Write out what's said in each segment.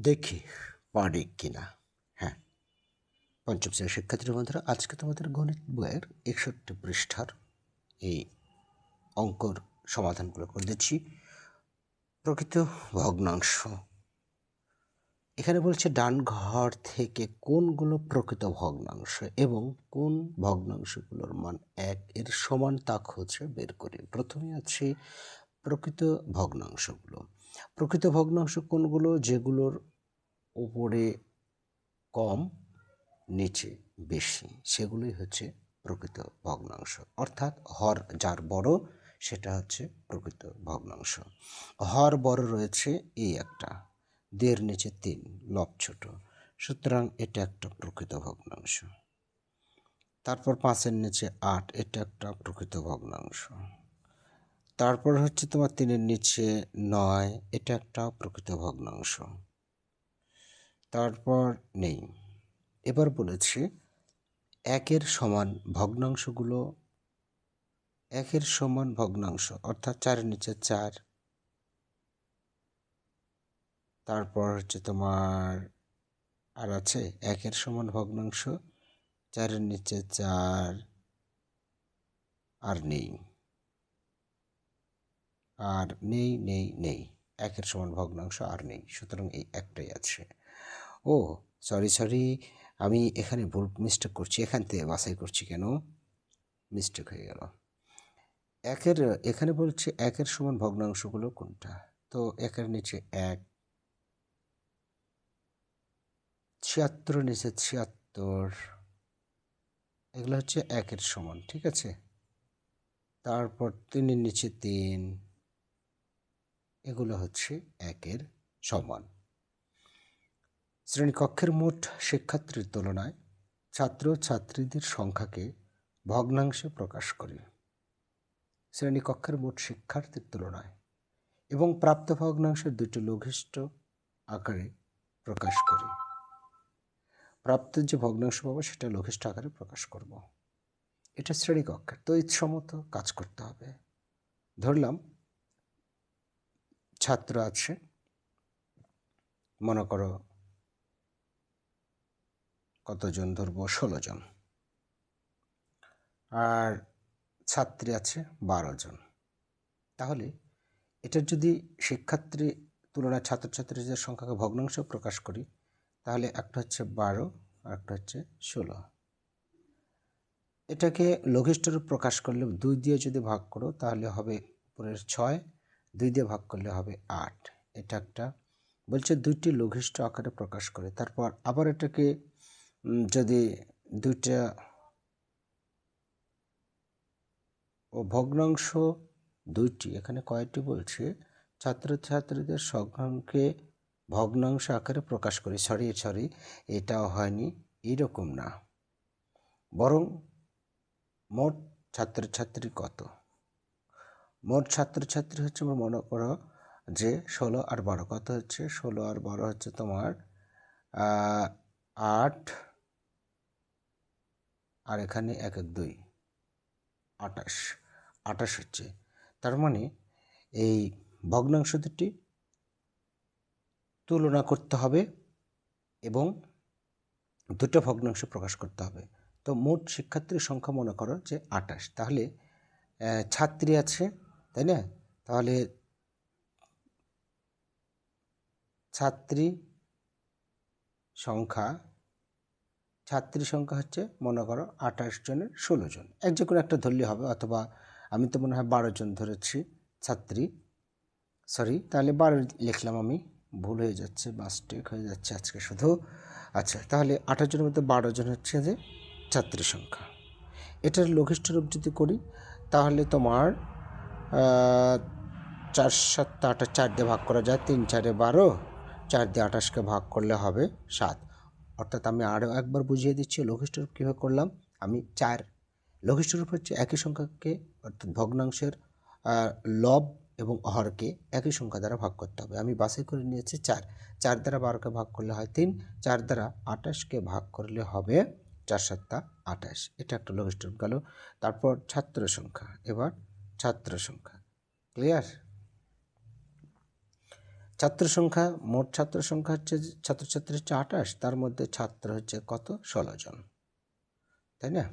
দেখি পারি কিনা। হ্যাঁ, পঞ্চম শ্রেণীর শিক্ষার্থী বন্ধুরা, আজকে তোমাদের গণিত বইয়ের 61 পৃষ্ঠার এই অঙ্কর সমাধানগুলো করে দিচ্ছি। প্রকৃত ভগ্নাংশ। এখানে বলছে ডান ঘর থেকে কোনগুলো প্রকৃত ভগ্নাংশ এবং কোন ভগ্নাংশগুলোর মান 1 এর সমান তা খুঁজে বের করি। প্রথমে আছে প্রকৃত ভগ্নাংশগুলো। প্রকৃত ভগ্নাংশ কোনগুলো? যেগুলোর উপরে কম, নিচে বেশি, সেগুলোই হচ্ছে প্রকৃত ভগ্নাংশ। অর্থাৎ হর যার বড় সেটা হচ্ছে প্রকৃত ভগ্নাংশ। হর বড় রয়েছে এই একটা, 2 নিচে 3, লব ছোট, সুতরাং এটা একটা প্রকৃত ভগ্নাংশ। তারপর 5 নিচে 8, এটা একটা প্রকৃত ভগ্নাংশ। তারপর হচ্ছে তোমার 3 নিচে 9, এটা একটা প্রকৃত ভগ্নাংশ। তারপর নেই। এবার বলেছি 1 সমান ভগ্নাংশগুলো। 1 সমান ভগ্নাংশ অর্থাৎ 4 নিচে 4। তারপর হচ্ছে তোমার আর আছে 1 সমান ভগ্নাংশ, 4 নিচে 4 আর নেই, আর নেই নেই নেই, 1 সমান ভগ্নাংশ আর নেই, সুতরাং এই একটাই আছে। ও সরি, আমি এখানে ভুল মিস্টেক করছি, এখান থেকে বাছাই করছি, কেন মিস্টেক হয়ে গেল। এখানে বলছে 1 সমান ভগ্নাংশগুলো কোনটা, তো 1 নিচে 1, 76 নিচে 76, এগুলো হচ্ছে 1 সমান, ঠিক আছে। তারপর 3 নিচে 3, এগুলো হচ্ছে 1 সমান। শ্রেণীকক্ষের মোট শিক্ষার্থীর তুলনায় ছাত্র ছাত্রীদের সংখ্যাকে ভগ্নাংশে প্রকাশ করি। শ্রেণীকক্ষের মোট শিক্ষার্থীর তুলনায় এবং প্রাপ্ত ভগ্নাংশের দুটি লঘিষ্ঠ আকারে প্রকাশ করি। প্রাপ্ত যে ভগ্নাংশ পাবো সেটা লঘিষ্ঠ আকারে প্রকাশ করব। এটা শ্রেণীকক্ষের, তো ইচ্ছামতো কাজ করতে হবে। ধরলাম ছাত্র আছে, মনে করো কতজন, ধরবো 16 জন, আর ছাত্রী আছে 12 জন। তাহলে এটার যদি শিক্ষার্থী তুলনায় ছাত্রছাত্রীদের সংখ্যাকে ভগ্নাংশ প্রকাশ করি, তাহলে একটা হচ্ছে 12 আর একটা হচ্ছে 16। এটাকে লঘিষ্ঠ রূপ প্রকাশ করলে 2 দিয়ে যদি ভাগ করো তাহলে হবে উপরের 6, 2 দিয়ে ভাগ করলে হবে 8। এটা একটা বলছে দুইটি লঘিষ্ঠ আকারে প্রকাশ করে। তারপর আবার এটাকে যদি দুইটা ভগ্নাংশ দুইটি, এখানে কয়টি বলছে, ছাত্রছাত্রীদের সংখ্যাকে ভগ্নাংশ আকারে প্রকাশ করি। সরি, এটাও হয়নি, এইরকম না, বরং মোট ছাত্রছাত্রী কত, মোট ছাত্রছাত্রী হচ্ছে, মনে করো যে 16 আর 12, কত হচ্ছে 16 আর 12 হচ্ছে তোমার 8, আর এখানে 1 1 2, 28 হচ্ছে। তার মানে এই ভগ্নাংশ দুটি তুলনা করতে হবে এবং দুটো ভগ্নাংশ প্রকাশ করতে হবে। তো মোট শিক্ষার্থীর সংখ্যা মনে করো যে 28, তাহলে ছাত্রী আছে, তাই না? তাহলে ছাত্রী সংখ্যা হচ্ছে মনে করো 28 জনের 16 জন, এক যে কোনো একটা ধরলে হবে, অথবা আমি তো মনে হয় 12 জন ধরেছি ছাত্রী, সরি, তাহলে 12 লিখলাম, আমি ভুল হয়ে যাচ্ছে, মিস্টেক হয়ে যাচ্ছে আজকে শুধু। আচ্ছা, তাহলে 28 জনের মধ্যে 12 জন হচ্ছে যে ছাত্রী সংখ্যা। এটার লঘিষ্ঠ রূপ যদি করি তাহলে তোমার 4 7 28, 4 দিয়ে ভাগ করা যায়, 3 4 12, 4 দিয়ে 28কে ভাগ করলে হবে 7। অর্থাৎ আমি আরও একবার বুঝিয়ে দিচ্ছি লঘিষ্ঠ রূপ কীভাবে করলাম। আমি 4, লঘিষ্ঠ রূপ হচ্ছে একই সংখ্যাকে, অর্থাৎ ভগ্নাংশের লব এবং হরকে একই সংখ্যা দ্বারা ভাগ করতে হবে। আমি বাছাই করে নিয়েছি 4, 4 দ্বারা 12কে ভাগ করলে হয় 3, 4 দ্বারা 28কে ভাগ করলে হবে 4 7 28। এটা একটা লঘিষ্ঠ রূপ গেল। তারপর ছাত্র সংখ্যা, এবার ছাত্র সংখ্যা, ক্লিয়ার? ছাত্র সংখ্যা, মোট ছাত্র সংখ্যা হচ্ছে, ছাত্রছাত্রী হচ্ছে 28, তার মধ্যে ছাত্র হচ্ছে কত? 16 জন, তাই না?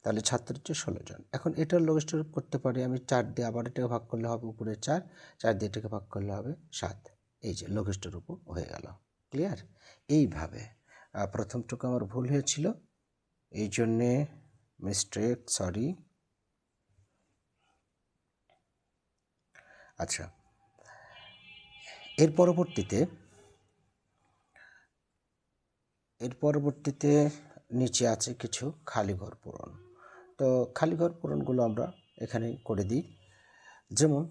তাহলে ছাত্র হচ্ছে 16 জন। এখন এটার লঘিষ্ঠ রূপ করতে পারি আমি 4 দিয়ে, আবার এটাকে ভাগ করলে হবে উপরে 4, 4 দিয়ে এটাকে ভাগ করলে হবে 7। এই যে লঘিষ্ঠ রূপ হয়ে গেল। ক্লিয়ার? এইভাবে প্রথমটুকু আমার ভুল হয়েছিল, এই জন্যে মিস্টেক, সরি। আচ্ছা, এর পরবর্তীতে নিচে আছে কিছু খালি ঘর পূরণ। তো খালি ঘর পূরণগুলো আমরা এখানে করে দিই। যেমন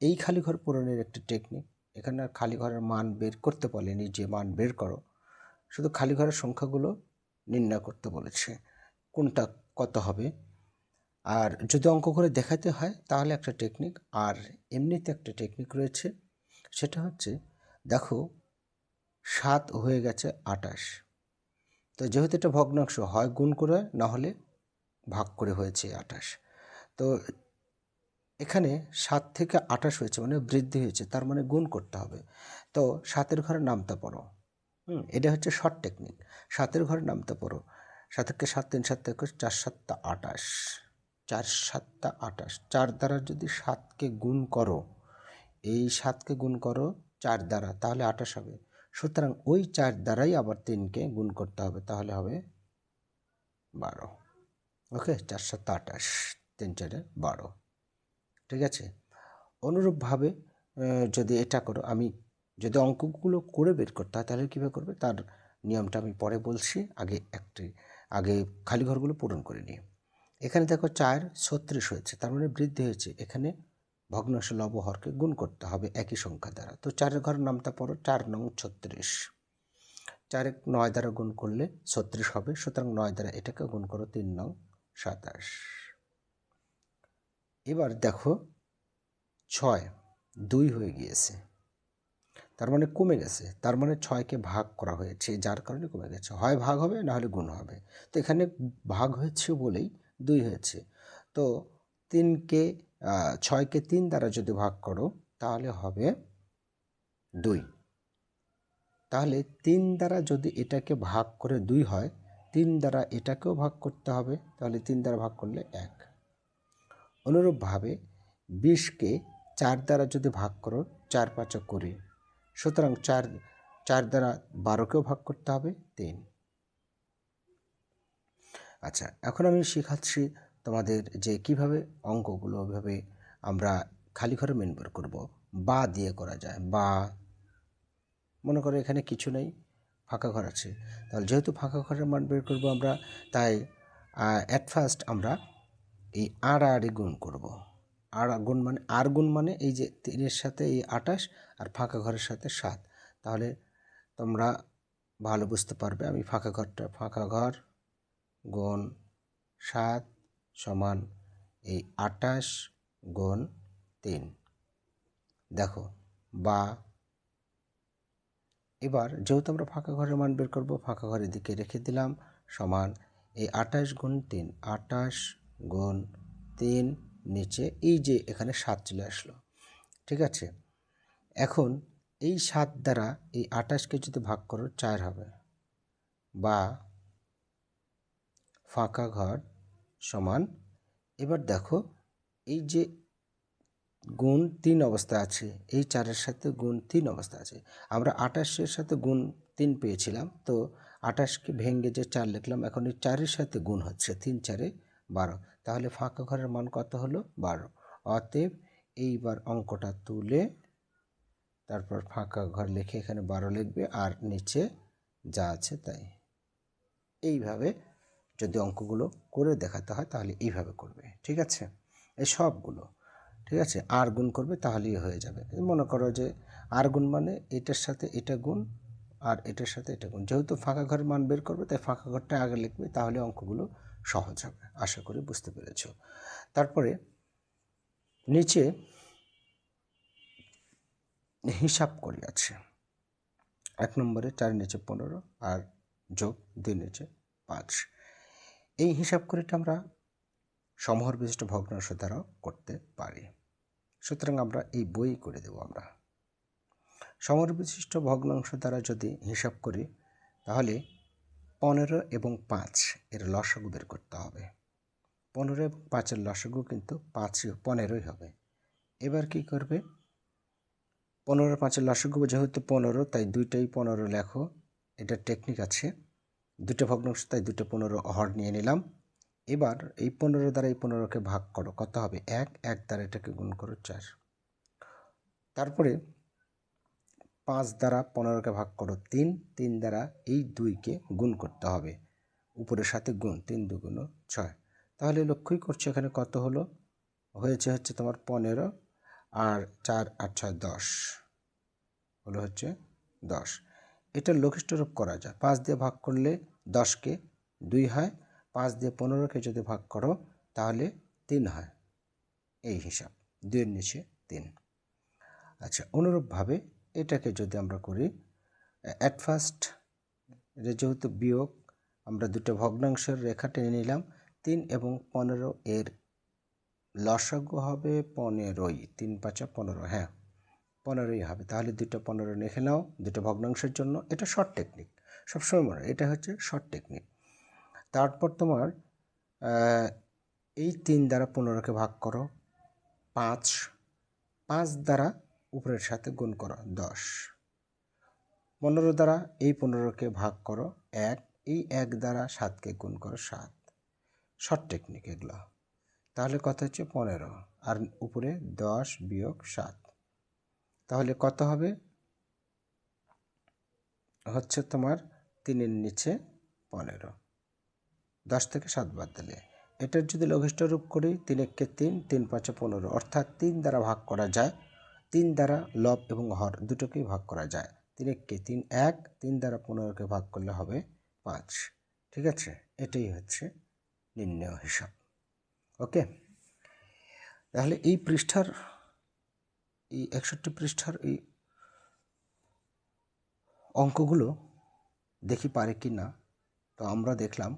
এই খালি ঘর পূরণের একটি টেকনিক, এখানে খালি ঘরের মান বের করতে বলেনি যে মান বের করো, শুধু খালি ঘরের সংখ্যাগুলো নির্ণয় করতে বলেছে কোনটা কত হবে। আর যদি অঙ্ক করে দেখাতে হয় তাহলে একটা টেকনিক, আর এমনিতে একটা টেকনিক রয়েছে, সেটা হচ্ছে দেখো 7 হয়ে গেছে 28, তো যেহেতু এটা ভগ্নাংশ, হয় গুণ করে না হলে ভাগ করে হয়েছে 28, তো এখানে 7 থেকে 28 হয়েছে মানে বৃদ্ধি হয়েছে, তার মানে গুণ করতে হবে। তো 7-এর ঘরে নামতা পড়ো, এটা হচ্ছে শর্ট টেকনিক। 7-এর ঘরে নামতা পড়ো, 7 × 7 = 3, 7 × 21, 4 × 7 = 28, 4 × 7 = 28। 4 দ্বারা যদি 7কে গুণ করো, এই 7কে গুণ করো 4 দ্বারা, তাহলে 28 হবে। সুতরাং ওই 4 দ্বারাই আবার 3কে গুণ করতে হবে, তাহলে হবে 12। ওকে, 4 × 7 = 28, 3 × 4 = 12। ঠিক আছে? অনুরূপভাবে যদি এটা করো, আমি যদি অঙ্কগুলো করে বের করতে হয় তাহলে কীভাবে করবে তার নিয়মটা আমি পরে বলছি, আগে খালি ঘরগুলো পূরণ করে নিই। এখানে দেখো 4 36 হয়েছে, তার মানে বৃদ্ধি হয়েছে। এখানে ভগ্নাংশ লব হরকে গুণ করতে হবে একই সংখ্যা দ্বারা। তো 4-এর ঘরের নামটা পড়ো, 4 নং 36, 4 9 দ্বারা গুণ করলে 36 হবে, সুতরাং 9 দ্বারা এটাকে গুণ করো, 3 নং 27। এবার দেখো 6 2 হয়ে গিয়েছে, তার মানে কমে গেছে, তার মানে 6কে ভাগ করা হয়েছে, যার কারণে কমে গেছে। হয় ভাগ হবে না হলে গুণ হবে, তো এখানে ভাগ হয়েছে বলেই 2 হয়েছে। তো 6কে 3 দ্বারা যদি ভাগ করো তাহলে হবে 2। তাহলে 3 দ্বারা যদি এটাকে ভাগ করে 2 হয়, 3 দ্বারা এটাকেও ভাগ করতে হবে, তাহলে 3 দ্বারা ভাগ করলে 1। অনুরূপভাবে 20কে 4 দ্বারা যদি ভাগ করো, 4 × 5 = 20, সুতরাং 4 দ্বারা 12কেও ভাগ করতে হবে, 3। আচ্ছা, এখন আমি শেখাচ্ছি তোমাদের যে কিভাবে অঙ্কগুলো ওইভাবে আমরা খালি ঘরে মান বের করব, বা দিয়ে করা যায়। বা মনে করো এখানে কিছু নেই, ফাঁকা ঘর আছে, তাহলে যেহেতু ফাঁকা ঘরের মান বের করব আমরা, তাই অ্যাট ফার্স্ট আমরা এই আর গুণ করব। আর গুণ মানে এই যে 3-এর সাথে এই 28 আর ফাঁকা ঘরের সাথে 7, তাহলে তোমরা ভালো বুঝতে পারবে। আমি ফাঁকা ঘর গুণ 7 সমান এই 28 গুণ 3, দেখো। বা এবার যেহেতু আমরা ফাঁকা ঘরের মান বের করব, ফাঁকা ঘরের দিকে রেখে দিলাম, সমান এই 28 গুণ 3, 28 গুণ 3, নিচে এই যে এখানে 7 চলে আসলো। ঠিক আছে, এখন এই 7 দ্বারা এই 28কে যদি ভাগ করো 4 হবে। বা ফাঁকা ঘর সমান, এবার দেখো এই যে গুণ 3 অবস্থা আছে, এই 4-এর সাথে গুণ 3 অবস্থা আছে। আমরা 28-এর সাথে গুণ 3 পেয়েছিলাম, তো 28কে ভেঙে যে 4 লিখলাম, এখন এই 4-এর সাথে গুণ হচ্ছে, 3 × 4 = 12, তাহলে ফাঁকা ঘরের মান কত হলো? 12। অতএব এইবার অঙ্কটা তুলে তারপর ফাঁকা ঘর লিখে এখানে 12 লিখবে, আর নিচে যা আছে তাই। এইভাবে যদি অঙ্কগুলো করে দেখাতে হয় তাহলে এইভাবে করবে। ঠিক আছে, এই সবগুলো ঠিক আছে, আর গুণ করবে তাহলেই হয়ে যাবে। মনে করো যে আর গুণ মানে এটার সাথে এটা গুণ আর এটার সাথে এটা গুণ, যেহেতু ফাঁকা ঘরের মান বের করবে তাই ফাঁকা ঘরটা আগে লিখবে, তাহলে অঙ্কগুলো সহজ হবে। আশা করি বুঝতে পেরেছ। তারপরে নিচে হিসাব করি আছে, 1 নম্বরে 4 নিচে 15 আর যোগ 2 নিচে 5। এই হিসাব করিটা আমরা সমহর বিশিষ্ট ভগ্নাংশ দ্বারাও করতে পারি, সুতরাং আমরা এই বই করে দেব আমরা। সমবিশিষ্ট ভগ্নাংশ দ্বারা যদি হিসাব করি তাহলে 15 এবং 5 এর লসাগু বের করতে হবে। 15 এবং 5-এর লসাগু কিন্তু 15ই হবে। এবার কি করবে, 15 5-এর লসাগু যেহেতু 15, তাই দুইটাই 15 লেখো। এটা টেকনিক আছে, দুটো ভগ্নাংশ তাই দুটো 15 হর নিয়ে নিলাম। এবার এই 15 দ্বারা এই 15কে ভাগ করো, কত হবে 1, 1 দ্বারা এটাকে গুণ করো 4। তারপরে 5 দ্বারা 15কে ভাগ করো 3, 3 দ্বারা এই 2কে গুণ করতে হবে, উপরের সাথে গুণ, 3 2 6। তাহলে লক্ষ্যই করছো এখানে কত হলো, হচ্ছে তোমার 15 আর 4 8 6 10 হলো হচ্ছে 10। এটা লঘিষ্ঠ রূপ করা যায়, 5 দিয়ে ভাগ করলে 10কে 2 হয়, 5 দিয়ে 15কে যদি ভাগ করো তাহলে 3 হয়, এই হিসাব 2-এর নিচে 3। আচ্ছা, অনুরূপভাবে এটাকে যদি আমরা করি, অ্যাট ফার্স্ট যেহেতু বিয়োগ, আমরা দুটো ভগ্নাংশের রেখা টেনে নিলাম। 3 এবং 15 এর লসাগু হবে 15ই, 3 5 15, হ্যাঁ 15ই হবে। তাহলে দুটো 15 লিখে নাও দুটো ভগ্নাংশের জন্য। এটা শর্ট টেকনিক, সবসময় মনে, এটা হচ্ছে শর্ট টেকনিক। তারপর তোমার এই 3 দ্বারা 15কে ভাগ করো 5, 5 দ্বারা উপরের সাথে গুণ করো 10, 15 দ্বারা এই 15কে ভাগ করো 1, এই 1 দ্বারা 7কে গুণ করো 7। শর্ট টেকনিক এগুলো। তাহলে কত হচ্ছে 15 আর উপরে 10 বিয়োগ 7, তাহলে কত হবে, হচ্ছে তোমার 3-এর নিচে 15, 10 থেকে 7 বাদ দিলে। এটার যদি লঘিষ্ঠ রূপ করি 3 1 3, 3 5 15, অর্থাৎ 3 দ্বারা ভাগ করা যায়, 3 দ্বারা লব এবং হর দুটোকেই ভাগ করা যায়। 3 1 3 1, 3 দ্বারা 15কে ভাগ করলে হবে 5। ঠিক আছে, এটাই হচ্ছে নির্ণয় হিসাব। ওকে, তাহলে এই পৃষ্ঠার, এই 61 পৃষ্ঠার এই অঙ্কগুলো দেখি পারে কি না। তো আমরা দেখলাম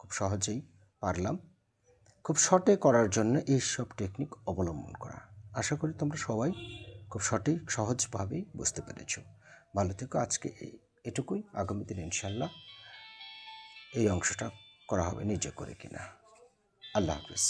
খুব সহজেই পারলাম। খুব শর্টে করার জন্য এই সব টেকনিক অবলম্বন করা। আশা করি তোমরা সবাই খুব সহজভাবেই বুঝতে পেরেছ। ভালো থেকো। আজকে এটুকুই, আগামী দিনে ইনশাল্লাহ এই অংশটা করা হবে নিজে করে কিনা। আল্লাহ হাফেজ।